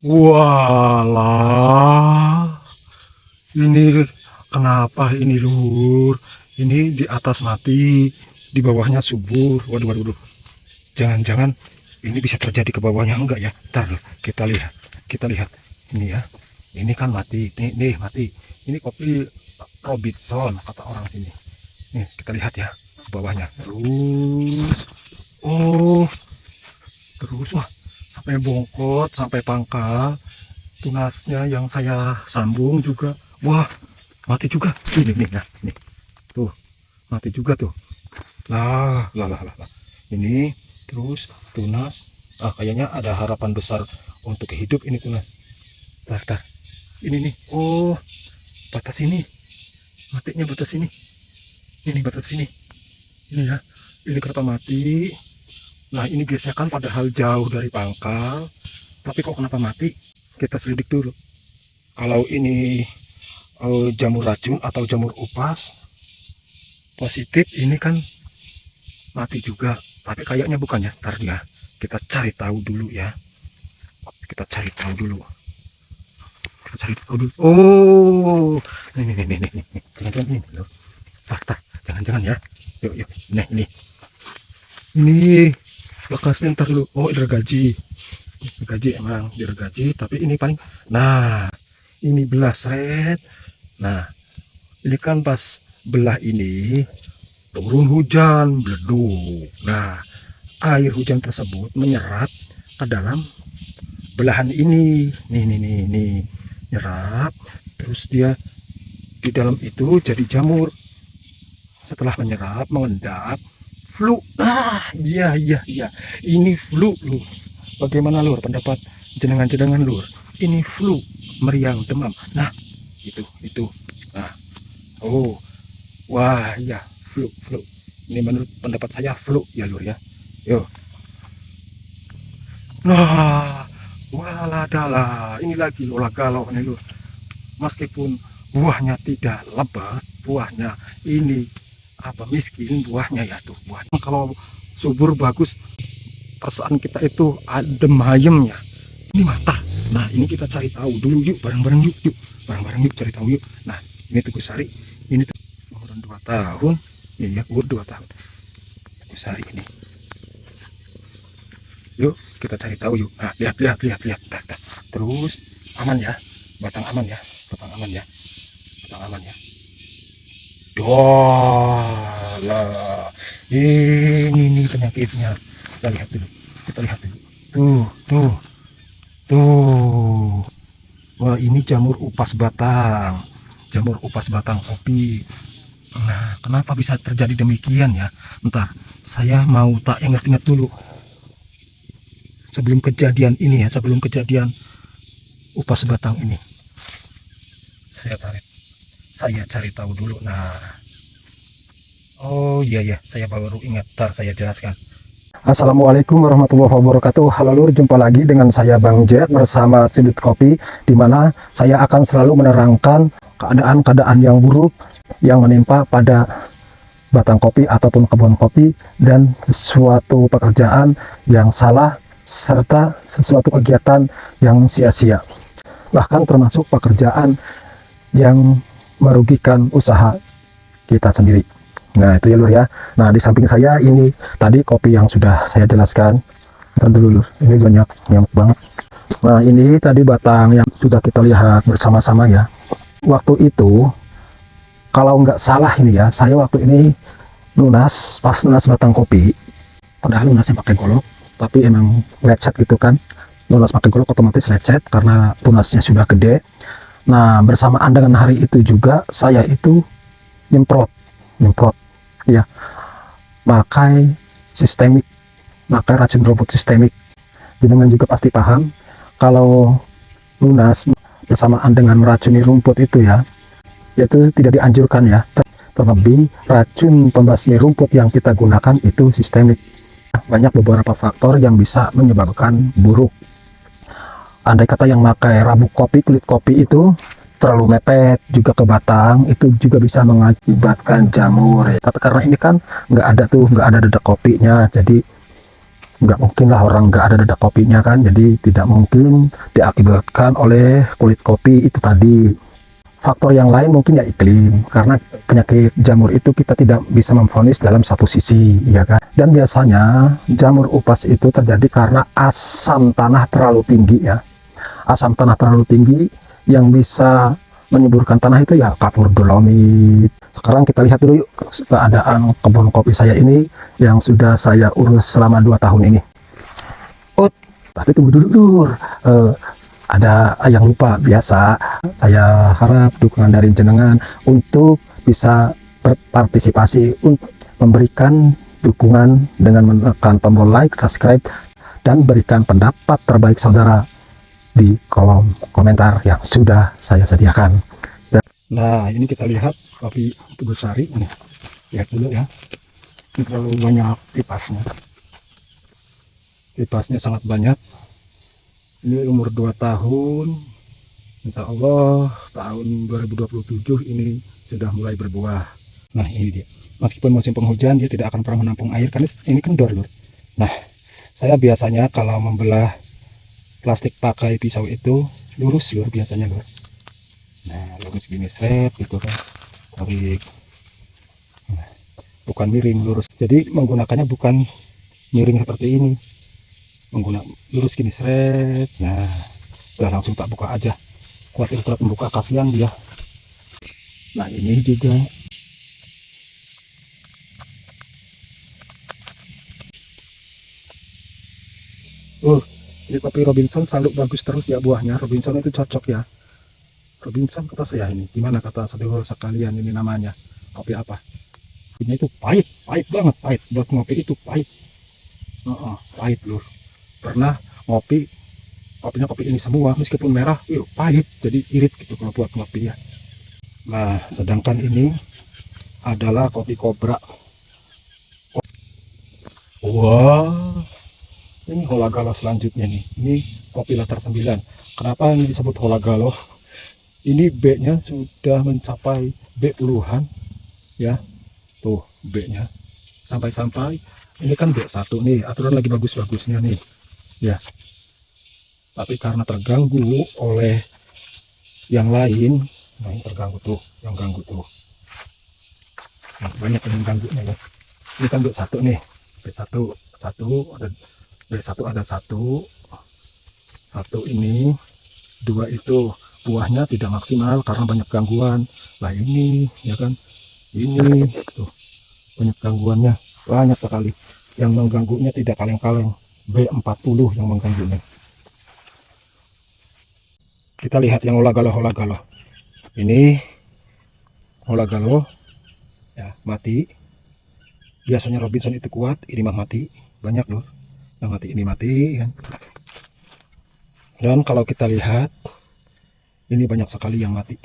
Walah, ini kenapa ini Lur? Ini di atas mati, di bawahnya subur. Waduh, waduh, waduh. Jangan-jangan ini bisa terjadi ke bawahnya enggak ya? Ntar kita lihat, kita lihat. Ini ya, ini kan mati, nih mati. Ini kopi Robinson kata orang sini. Nih kita lihat ya ke bawahnya. Oh, terus wah sampai bongkot, sampai pangkal. Tunasnya yang saya sambung juga, wah mati juga ini nih, nah nih tuh mati juga tuh, lah ini. Terus tunas, kayaknya ada harapan besar untuk hidup ini tunas. Tar ini nih, oh batas ini matinya, batas ini batas ini ya, ini kenapa mati. Nah ini gesekan padahal jauh dari pangkal, tapi kok kenapa mati? Kita selidik dulu. Kalau ini jamur racun atau jamur upas positif, ini kan mati juga. Tapi kayaknya bukan ya. Ntar ya, kita cari tahu dulu ya. Kita cari tahu dulu. Kita cari tahu dulu. Oh, nih. Jangan ini loh. Jangan ya. Yuk. Nih, ini. Ini bekasnya ntar dulu. Oh, gergaji. Gergaji emang gergaji, tapi ini paling. Nah, ini belah seret. Nah, ini kan pas belah ini turun hujan bleduk. Nah, air hujan tersebut menyerap ke dalam belahan ini. Nih, nyerap. Terus dia di dalam itu jadi jamur. Setelah menyerap, mengendap, flu. Iya. Ini flu, Lur. Bagaimana Lur pendapat jenengan Lur? Ini flu, meriang, demam. Nah, itu. Nah, oh, wah, ya, flu. Ini menurut pendapat saya flu ya Lur ya. Yo. Nah, waladala, ini lagi lola galau nih Lur. Meskipun buahnya tidak lebat, buahnya ini apa miskin buahnya ya tuh buahnya. Kalau subur bagus, perasaan kita itu adem ayemnya. Ini mata. Nah, ini kita cari tahu dulu yuk, bareng-bareng yuk. Bareng-bareng yuk cari tahu yuk. Nah, ini Teguh Sari. Ini tuh umuran 2 tahun. Iya, umur 2 tahun. Teguh Sari ini. Yuk, kita cari tahu yuk. Nah, lihat. Terus aman ya. Batang aman ya. Batang aman ya. Walah, ini penyakitnya. Kita lihat dulu. Tuh. Wah, ini jamur upas batang. Jamur upas batang kopi. Nah, kenapa bisa terjadi demikian ya? Entar, saya mau tak ingat-ingat dulu. Sebelum kejadian ini ya, sebelum kejadian upas batang ini. Saya cari tahu dulu. Nah, oh iya, saya baru ingat. Ntar saya jelaskan. Assalamualaikum warahmatullahi wabarakatuh. Halo Lur, jumpa lagi dengan saya Bang Jet bersama Sudut Kopi, di mana saya akan selalu menerangkan keadaan-keadaan yang buruk yang menimpa pada batang kopi ataupun kebun kopi, dan sesuatu pekerjaan yang salah serta sesuatu kegiatan yang sia-sia, bahkan termasuk pekerjaan yang merugikan usaha kita sendiri. Nah, itu ya Lur ya. Nah, di samping saya ini tadi kopi yang sudah saya jelaskan. Ntar dulu Lur, ini banyak nyamuk banget. Nah, ini tadi batang yang sudah kita lihat bersama-sama ya. Waktu itu, kalau nggak salah ini ya, saya waktu ini pas nunas batang kopi. Padahal lunasnya pakai golok, tapi emang lecet gitu kan. Nunas pakai golok otomatis lecet karena tunasnya sudah gede. Nah, bersamaan dengan hari itu juga saya itu nyemprot ya, pakai racun rumput sistemik. Jenengan juga pasti paham kalau lunas bersamaan dengan meracuni rumput itu ya, itu tidak dianjurkan ya. Terlebih racun pembasmi rumput yang kita gunakan itu sistemik. Banyak beberapa faktor yang bisa menyebabkan buruk. Andai kata yang pakai rabuk kopi, kulit kopi itu terlalu mepet juga ke batang, itu juga bisa mengakibatkan jamur. Tapi karena ini kan nggak ada dedak kopinya, jadi nggak mungkin lah orang nggak ada dadak kopinya kan, jadi tidak mungkin diakibatkan oleh kulit kopi itu tadi. Faktor yang lain mungkin ya iklim, karena penyakit jamur itu kita tidak bisa memvonis dalam satu sisi, ya kan. Dan biasanya jamur upas itu terjadi karena asam tanah terlalu tinggi ya. Asam tanah terlalu tinggi yang bisa menyuburkan tanah itu ya kapur dolomit. Sekarang kita lihat dulu yuk keadaan kebun kopi saya ini yang sudah saya urus selama 2 tahun ini. Oh, tapi tunggu dulu Lur. Ada yang lupa, biasa saya harap dukungan dari jenengan untuk bisa berpartisipasi untuk memberikan dukungan dengan menekan tombol like, subscribe, dan berikan pendapat terbaik saudara di kolom komentar yang sudah saya sediakan. Nah, ini kita lihat kopi Teguh Sari ini. Lihat dulu ya. Ini terlalu banyak kipasnya. Kipasnya sangat banyak. Ini umur 2 tahun. Insya Allah tahun 2027 ini sudah mulai berbuah. Nah, ini dia. Meskipun musim penghujan dia tidak akan pernah menampung air karena ini kendor Lur. Nah, saya biasanya kalau membelah plastik pakai pisau itu lurus Lur biasanya Lur. Nah, lurus gini seret gitu kan. Tarik. Nah, bukan miring, lurus. Jadi menggunakannya bukan miring seperti ini. Menggunakan lurus gini seret. Nah, udah langsung tak buka aja. Khawatir telat membuka, kasihan dia. Nah, ini juga ini kopi Robinson selalu bagus terus ya buahnya. Robinson itu cocok ya. Robinson kata saya ini. Gimana kata saudara sekalian ini namanya? Kopi apa? Ini itu pahit, pahit banget, pahit. Buat ngopi itu pahit. Pahit Lur. Pernah ngopi, kopinya kopi ini semua, meskipun merah, pahit, jadi irit gitu kalau buat ngopi ya. Nah, sedangkan ini adalah kopi Kobra. Wah, ini Hola Galoh selanjutnya nih. Ini kopi latar 9. Kenapa ini disebut Hola Galoh? Ini B-nya sudah mencapai B puluhan ya. Tuh B-nya sampai-sampai ini kan B1 nih, aturan lagi bagus-bagusnya nih ya, tapi karena terganggu oleh yang lain. Nah, ini terganggu tuh, yang ganggu tuh. Nah, banyak yang ganggunya ya. Ini kan B1 nih, B1 ada B1 ada satu ini, 2 itu buahnya tidak maksimal karena banyak gangguan. Nah, ini ya kan, ini tuh banyak gangguannya, banyak sekali. Yang mengganggunya tidak kaleng-kaleng, B40 yang mengganggunya. Kita lihat yang Hola Galoh. Ini Hola Galoh ya, mati. Biasanya Robinson itu kuat, ini mah mati. Banyak Loh yang mati, ini mati kan. Dan kalau kita lihat ini banyak sekali yang mati.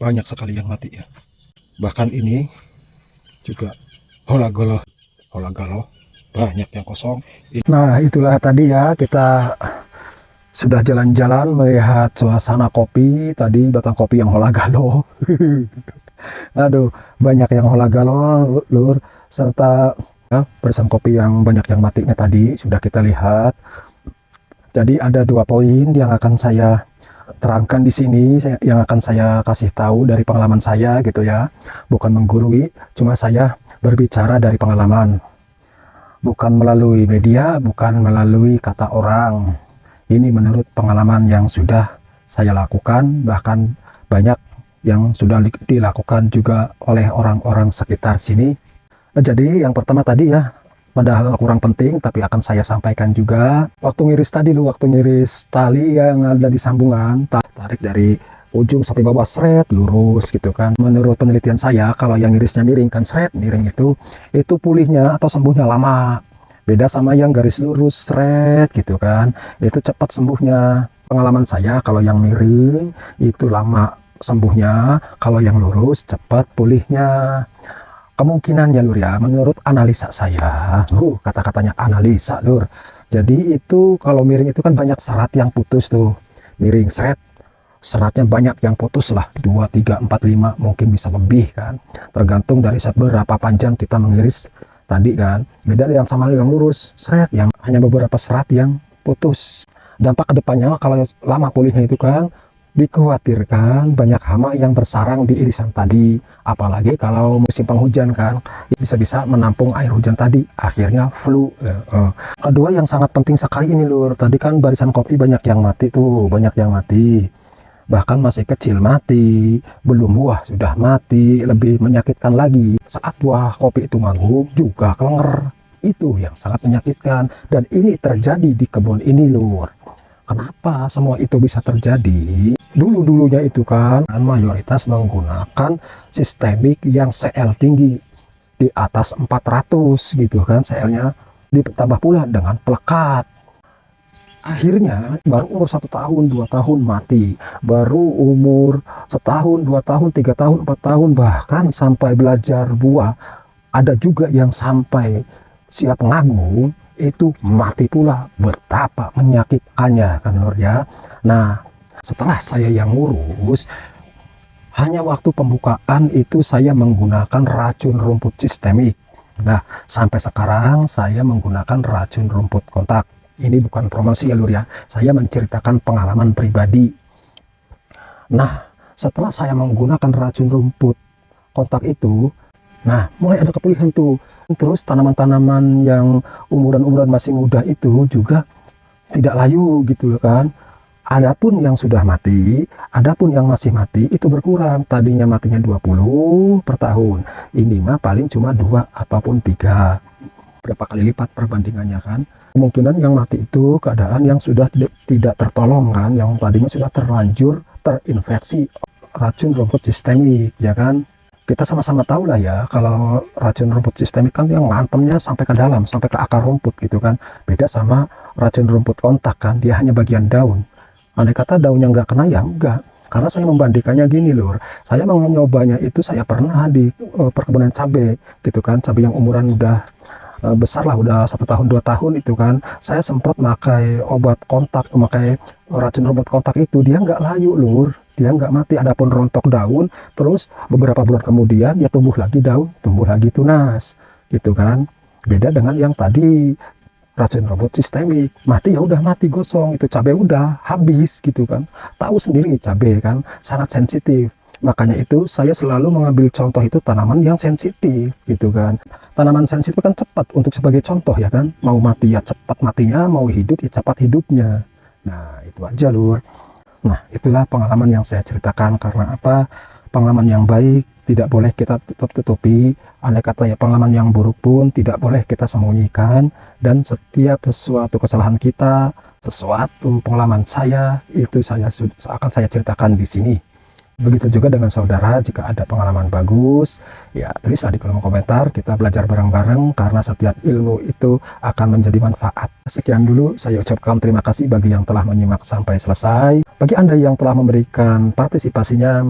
Banyak sekali yang mati ya. Bahkan ini juga Hola Galoh banyak yang kosong. Nah, itulah tadi ya, kita sudah jalan-jalan melihat suasana kopi. Tadi batang kopi yang Hola Galoh. Aduh, banyak yang Hola Galoh Lur, serta ya, persen kopi yang banyak yang matinya tadi sudah kita lihat. Jadi ada 2 poin yang akan saya terangkan di sini, yang akan saya kasih tahu dari pengalaman saya gitu ya. Bukan menggurui, cuma saya berbicara dari pengalaman. Bukan melalui media, bukan melalui kata orang. Ini menurut pengalaman yang sudah saya lakukan, bahkan banyak yang sudah dilakukan juga oleh orang-orang sekitar sini. Jadi yang pertama tadi ya, padahal kurang penting tapi akan saya sampaikan juga. Waktu ngiris tadi waktu ngiris tali yang ada di sambungan, tarik dari ujung sampai bawah seret lurus gitu kan. Menurut penelitian saya, kalau yang ngirisnya miring kan seret miring itu pulihnya atau sembuhnya lama. Beda sama yang garis lurus seret gitu kan, itu cepat sembuhnya. Pengalaman saya kalau yang miring itu lama sembuhnya, kalau yang lurus cepat pulihnya. Kemungkinan ya Lur ya, menurut analisa saya, kata-katanya analisa Lur. Jadi itu kalau miring itu kan banyak serat yang putus tuh, miring seret, seratnya banyak yang putus lah, 2, 3, 4, 5 mungkin bisa lebih kan, tergantung dari seberapa panjang kita mengiris tadi kan. Beda yang sama yang lurus, seret, yang hanya beberapa serat yang putus. Dampak kedepannya kalau lama pulihnya itu kan, dikhawatirkan banyak hama yang bersarang di irisan tadi, apalagi kalau musim penghujan kan, bisa-bisa menampung air hujan tadi, akhirnya flu. Kedua yang sangat penting sekali ini lur, tadi kan barisan kopi banyak yang mati tuh, banyak yang mati, bahkan masih kecil mati, belum buah sudah mati. Lebih menyakitkan lagi saat buah kopi itu manggung juga kelenger, itu yang sangat menyakitkan. Dan ini terjadi di kebun ini lur. Kenapa semua itu bisa terjadi? Dulu-dulunya itu kan mayoritas menggunakan sistemik yang CL tinggi di atas 400 gitu kan, CL-nya ditambah pula dengan pelekat. Akhirnya baru umur 1 tahun 2 tahun mati, baru umur setahun 2 tahun 3 tahun 4 tahun, bahkan sampai belajar buah ada juga yang sampai siap ngagung itu mati pula. Betapa menyakitkannya kan lur ya. Nah, setelah saya yang ngurus, hanya waktu pembukaan itu saya menggunakan racun rumput sistemik. Nah, sampai sekarang saya menggunakan racun rumput kontak. Ini bukan promosi ya lur ya, saya menceritakan pengalaman pribadi. Nah, setelah saya menggunakan racun rumput kontak itu, nah mulai ada kepulihan tuh. Terus tanaman-tanaman yang umuran-umuran masih muda itu juga tidak layu gitu kan. Adapun yang sudah mati, adapun yang masih mati itu berkurang. Tadinya matinya 20 per tahun, ini mah paling cuma 2 ataupun 3. Berapa kali lipat perbandingannya kan. Kemungkinan yang mati itu keadaan yang sudah tidak tertolong kan, yang tadinya sudah terlanjur terinfeksi racun rumput sistemik ya kan. Kita sama-sama tahu lah ya, kalau racun rumput sistemik kan yang ngantem sampai ke dalam, sampai ke akar rumput gitu kan. Beda sama racun rumput kontak kan, dia hanya bagian daun. Andai kata daunnya nggak kena ya enggak. Karena saya membandingkannya gini lur, saya mau nyobanya itu saya pernah di perkebunan cabai gitu kan, cabai yang umuran udah besar lah, udah 1 tahun 2 tahun itu kan. Saya semprot pakai obat kontak, memakai racun rumput kontak itu, dia nggak layu lur, dia nggak mati. Adapun rontok daun, terus beberapa bulan kemudian ya tumbuh lagi daun, tumbuh lagi tunas gitu kan. Beda dengan yang tadi racun rumput sistemik, mati ya udah mati gosong, itu cabai udah habis gitu kan. Tahu sendiri cabai kan sangat sensitif, makanya itu saya selalu mengambil contoh itu tanaman yang sensitif gitu kan. Tanaman sensitif kan cepat untuk sebagai contoh ya kan, mau mati ya cepat matinya, mau hidup ya cepat hidupnya. Nah itu aja lur. Nah itulah pengalaman yang saya ceritakan. Karena apa? Pengalaman yang baik tidak boleh kita tutup-tutupi. Andai kata ya pengalaman yang buruk pun tidak boleh kita sembunyikan. Dan setiap sesuatu kesalahan kita, sesuatu pengalaman saya, itu akan saya ceritakan di sini. Begitu juga dengan saudara, jika ada pengalaman bagus, ya tulislah di kolom komentar, kita belajar bareng-bareng karena setiap ilmu itu akan menjadi manfaat. Sekian dulu, saya ucapkan terima kasih bagi yang telah menyimak sampai selesai. Bagi Anda yang telah memberikan partisipasinya,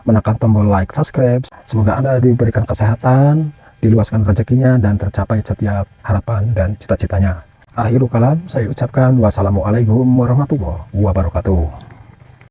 menekan tombol like, subscribe, semoga Anda diberikan kesehatan, diluaskan rezekinya, dan tercapai setiap harapan dan cita-citanya. Akhirul kalam, saya ucapkan wassalamualaikum warahmatullahi wabarakatuh.